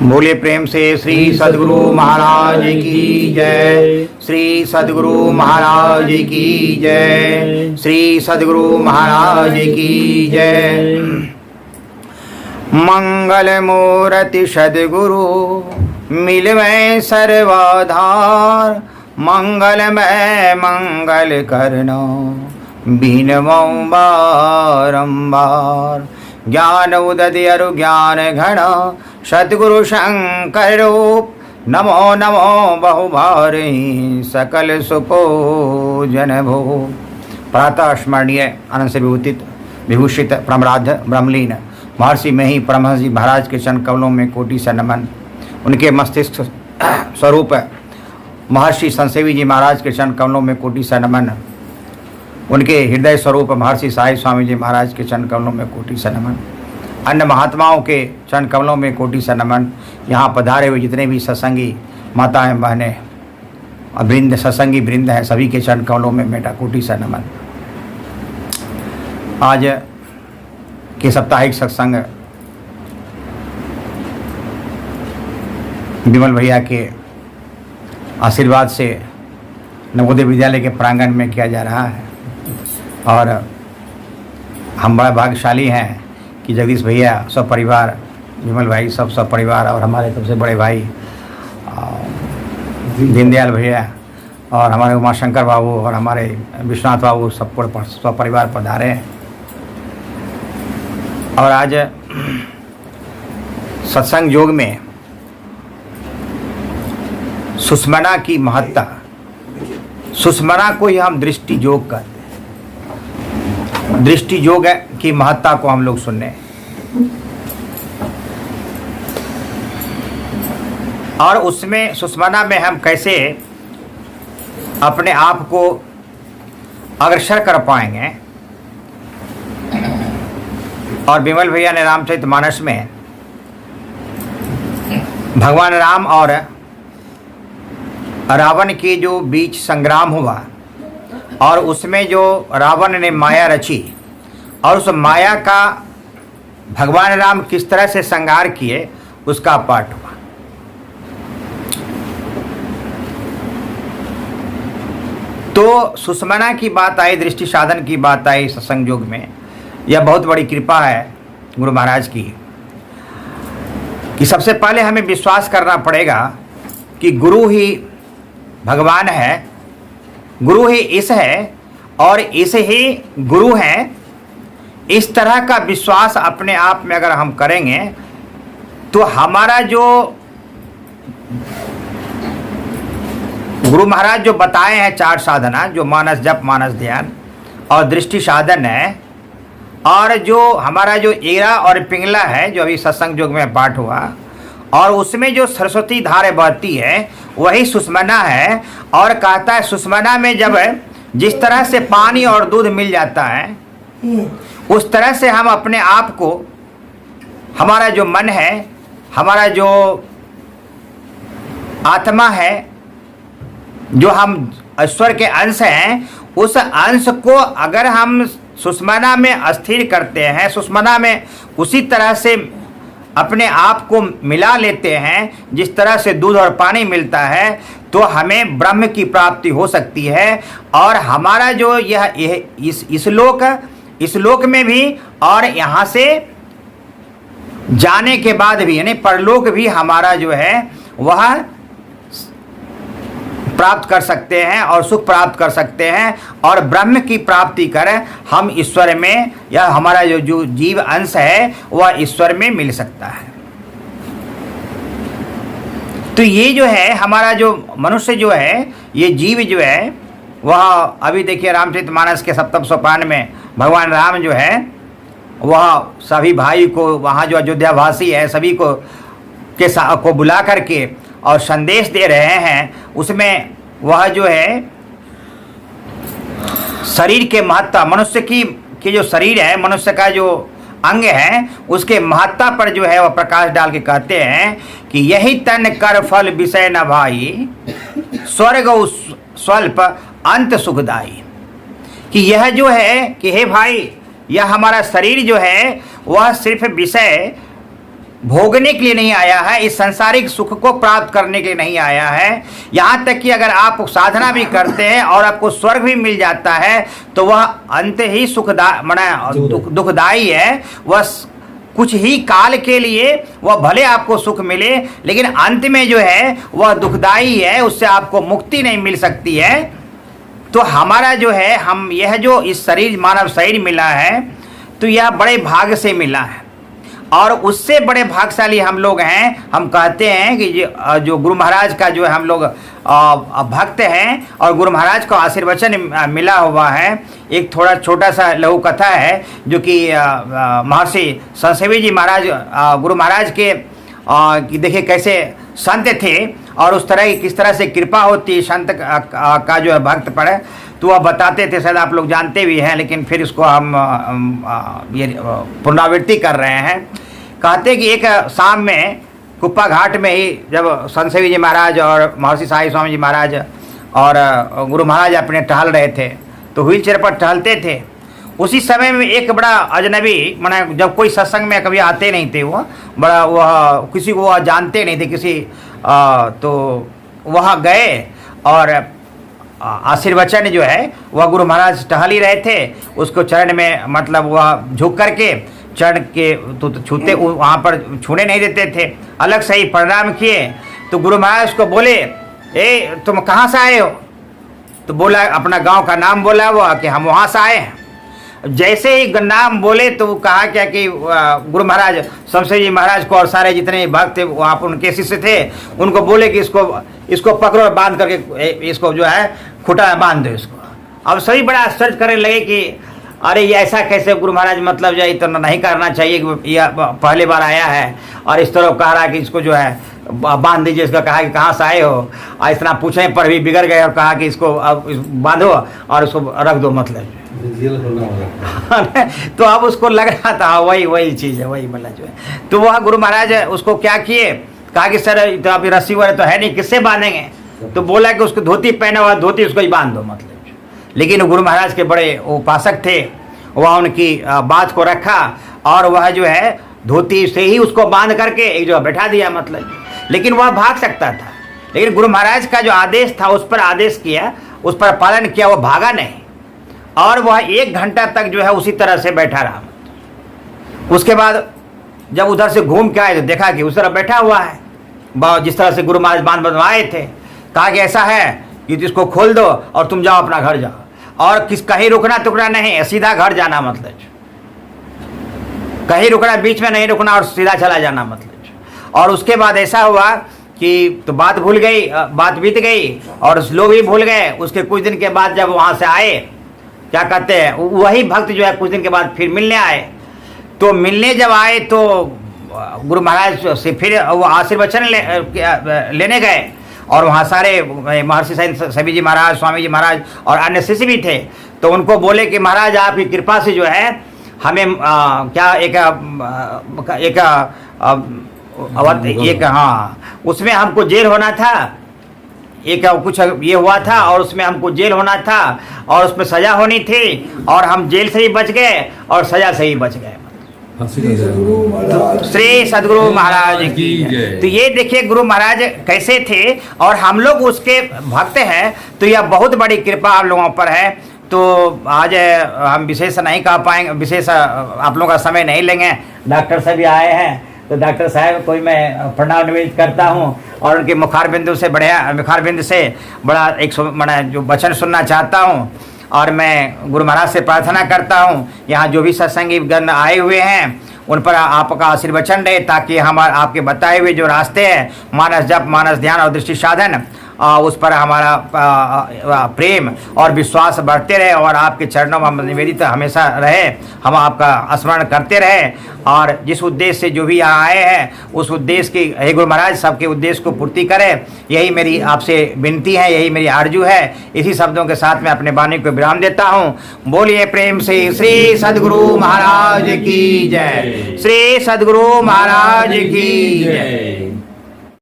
बोलिए प्रेम से श्री सद्गुरु महाराज की जय। श्री सद्गुरु महाराज की जय। श्री सद्गुरु महाराज की जय। मंगल मूर्ति सद्गुरु मिलवे सर्वाधार। मंगलमय मंगल करना बीनवो बारंबार। ज्ञान उदय अरु ज्ञान घन सद्गुरु शंकर रूप। नमो नमो बहुभारी सकल सुपूजन भो। प्रातः स्मरणीय आनंद से विभूषित परमराध्य ब्रह्मलीन महर्षि में ही परमहंस जी महाराज के चरण कमलों में कोटि से नमन। उनके मस्तिष्क स्वरूप महर्षि संसेवी जी महाराज के चरण कमलों में कोटि से नमन। उनके हृदय स्वरूप महर्षि साई स्वामी जी महाराज के चरण कमलों में कोटि से नमन। अन्य महात्माओं के चरण कमलों में कोटि से नमन। यहाँ पधारे हुए जितने भी सत्संगी माताएं बहनें और वृंद सत्संगी वृंद हैं, सभी के चरण कमलों में मेरा कोटि से नमन। आज के साप्ताहिक सत्संग विमल भैया के आशीर्वाद से नवोदय विद्यालय के प्रांगण में किया जा रहा है और हम बड़ा भाग्यशाली हैं कि जगदीश भैया सब परिवार, विमल भाई सब परिवार और हमारे सबसे बड़े भाई दीनदयाल भैया और हमारे उमाशंकर बाबू और हमारे विश्वनाथ बाबू सब परिवार पधारे हैं। और आज सत्संग योग में सुस्मना की महत्ता, सुस्मना को ही हम दृष्टि योग कहते हैं। दृष्टि योग की महत्ता को हम लोग सुनने और उसमें सुस्मना में हम कैसे अपने आप को अग्रसर कर पाएंगे। और विमल भैया ने रामचरितमानस में भगवान राम और रावण के जो बीच संग्राम हुआ और उसमें जो रावण ने माया रची और उस माया का भगवान राम किस तरह से संहार किए उसका पाठ हुआ। तो सुस्मना की बात आई, दृष्टि साधन की बात आई सत्संग योग में। यह बहुत बड़ी कृपा है गुरु महाराज की कि सबसे पहले हमें विश्वास करना पड़ेगा कि गुरु ही भगवान है, गुरु ही ईश है और ईश ही गुरु हैं। इस तरह का विश्वास अपने आप में अगर हम करेंगे तो हमारा जो गुरु महाराज जो बताए हैं चार साधना, जो मानस जप, मानस ध्यान और दृष्टि साधन है, और जो हमारा जो एरा और पिंगला है जो अभी सत्संग योग में पाठ हुआ, और उसमें जो सरस्वती धारा बहती है वही सुस्मना है। और कहता है सुस्मना में जब जिस तरह से पानी और दूध मिल जाता है उस तरह से हम अपने आप को, हमारा जो मन है, हमारा जो आत्मा है, जो हम ईश्वर के अंश हैं, उस अंश को अगर हम सुस्मना में स्थिर करते हैं, सुस्मना में उसी तरह से अपने आप को मिला लेते हैं जिस तरह से दूध और पानी मिलता है, तो हमें ब्रह्म की प्राप्ति हो सकती है। और हमारा जो यह इस लोक में भी और यहाँ से जाने के बाद भी, यानी परलोक भी हमारा जो है वह प्राप्त कर सकते हैं और सुख प्राप्त कर सकते हैं और ब्रह्म की प्राप्ति कर हम ईश्वर में, या हमारा जो जीव अंश है वह ईश्वर में मिल सकता है। तो ये जो है हमारा जो मनुष्य जो है, ये जीव जो है वह अभी देखिए रामचरितमानस के सप्तम सोपान में भगवान राम जो है वह सभी भाई को, वहाँ जो अयोध्यावासी है सभी को बुला करके और संदेश दे रहे हैं। उसमें वह जो है शरीर के महत्ता, मनुष्य की जो शरीर है, मनुष्य का जो अंग है, उसके महत्ता पर जो है वह प्रकाश डाल के कहते हैं कि यही तन कर फल विषय न भाई, स्वर्ग स्वल्प अंत सुखदाई। कि यह जो है कि हे भाई, यह हमारा शरीर जो है वह सिर्फ विषय भोगने के लिए नहीं आया है, इस सांसारिक सुख को प्राप्त करने के लिए नहीं आया है। यहाँ तक कि अगर आप साधना भी करते हैं और आपको स्वर्ग भी मिल जाता है तो वह अंत ही दुखदायी है। वह कुछ ही काल के लिए वह भले आपको सुख मिले, लेकिन अंत में जो है वह दुखदायी है, उससे आपको मुक्ति नहीं मिल सकती है। तो हमारा जो है, हम यह जो इस शरीर, मानव शरीर मिला है, तो यह बड़े भाग्य से मिला है और उससे बड़े भाग्यशाली हम लोग हैं। हम कहते हैं कि जो गुरु महाराज का जो है हम लोग भक्त हैं और गुरु महाराज को आशीर्वचन मिला हुआ है। एक थोड़ा छोटा सा लघु कथा है जो कि महर्षि संतसेवी जी महाराज, गुरु महाराज के देखिए कैसे संत थे और उस तरह की किस तरह से कृपा होती संत का जो है भक्त पर, तो वह बताते थे। शायद आप लोग जानते भी हैं, लेकिन फिर इसको हम ये पुनरावृत्ति कर रहे हैं। कहते कि एक शाम में कुप्पा घाट में ही जब संतसेवी जी महाराज और महर्षि साई स्वामी जी महाराज और गुरु महाराज अपने टहल रहे थे, तो व्हील चेयर पर टहलते थे। उसी समय में एक बड़ा अजनबी, माने जब कोई सत्संग में कभी आते नहीं थे, वह बड़ा वह किसी को वह जानते नहीं थे किसी, तो वहाँ गए और आशीर्वचन जो है वह गुरु महाराज टहल ही रहे थे, उसको चरण में मतलब वह झुक करके चरण के तो छूते, वहाँ पर छूने नहीं देते थे, अलग से ही प्रणाम किए। तो गुरु महाराज उसको बोले, ए तुम कहाँ से आए हो? तो बोला, अपना गांव का नाम बोला वो कि हम वहाँ से आए हैं। जैसे ही नाम बोले तो वो कहा क्या कि गुरु महाराज संतसेवी जी महाराज को और सारे जितने भक्त थे वहाँ पर उनके शिष्य थे, उनको बोले कि इसको पकड़ो, बांध करके इसको जो है खुटा में बांध दो इसको। अब सभी बड़ा आश्चर्य करने लगे कि अरे ये ऐसा कैसे गुरु महाराज, मतलब जो तो नहीं करना चाहिए, यह पहली बार आया है और इस तरह कह रहा है कि इसको जो है बांध दीजिए। इसका कहा कि कहाँ से आए हो, और इतना पूछने पर भी बिगड़ गए और कहा कि इसको अब बांधो और उसको रख दो, मतलब तो अब उसको लग रहा था वही चीज़ है, वही मतलब जो है। तो वह गुरु महाराज उसको क्या किए, कहा कि सर तो अभी रस्सी वगैरह तो है नहीं, किससे बांधेंगे? तो बोला कि उसको धोती पहना हुआ, धोती उसको ही बांध दो, मतलब। लेकिन गुरु महाराज के बड़े उपासक थे, वह उनकी बात को रखा और वह जो है धोती से ही उसको बांध करके एक जगह बैठा दिया, मतलब। लेकिन वह भाग सकता था, लेकिन गुरु महाराज का जो आदेश था उस पर आदेश किया, उस पर पालन किया, वह भागा नहीं और वह 1 घंटा तक जो है उसी तरह से बैठा रहा। उसके बाद जब उधर से घूम के आए तो देखा कि उस तरह बैठा हुआ है, जिस तरह से गुरु महाराज बांध बनवाए थे। कहा कि ऐसा है कि इसको खोल दो और तुम जाओ अपना घर जाओ, और कहीं रुकना टुकना नहीं, सीधा घर जाना, मतलब कहीं रुकना, बीच में नहीं रुकना और सीधा चला जाना, मतलब। और उसके बाद ऐसा हुआ कि तो बात भूल गई, बात बीत गई और लोग भी भूल गए। उसके कुछ दिन के बाद जब वहाँ से आए, क्या कहते हैं, वही भक्त जो है कुछ दिन के बाद फिर मिलने आए। तो मिलने जब आए तो गुरु महाराज से फिर वो आशीर्वचन लेने गए और वहाँ सारे महर्षि सभी जी महाराज, स्वामी जी महाराज और अन्य शिष्य भी थे। तो उनको बोले कि महाराज आपकी कृपा से जो है हमें एक हाँ उसमें हमको जेल होना था, एक कुछ ये हुआ था और उसमें हमको जेल होना था और उसमें सज़ा होनी थी और हम जेल से ही बच गए और सज़ा से ही बच गए। श्री सद्गुरु महाराज की जय। तो ये देखिए गुरु महाराज कैसे थे और हम लोग उसके भक्त हैं, तो यह बहुत बड़ी कृपा आप लोगों पर है। तो आज हम विशेष नहीं कह पाएंगे, विशेष आप लोगों का समय नहीं लेंगे। डॉक्टर साहब भी आए हैं, तो डॉक्टर साहब को मैं प्रणाम निवेदित करता हूं और उनके मुखारबिंदु से बड़ा एक मैंने जो वचन सुनना चाहता हूं। और मैं गुरु महाराज से प्रार्थना करता हूं, यहाँ जो भी सत्संगी गण आए हुए हैं उन पर आपका आशीर्वचन रहे, ताकि हम आपके बताए हुए जो रास्ते हैं, मानस जप, मानस ध्यान और दृष्टि साधन, उस पर हमारा प्रेम और विश्वास बढ़ते रहे और आपके चरणों में हम निवेदित हमेशा रहे, हम आपका स्मरण करते रहे। और जिस उद्देश्य से जो भी यहाँ आए हैं उस उद्देश्य की हे गुरु महाराज सबके उद्देश्य को पूर्ति करें, यही मेरी आपसे विनती है, यही मेरी आरजू है। इसी शब्दों के साथ मैं अपने वाणी को विराम देता हूँ। बोलिए प्रेम से श्री सद्गुरु महाराज की जय, श्री सद्गुरु महाराज की जय।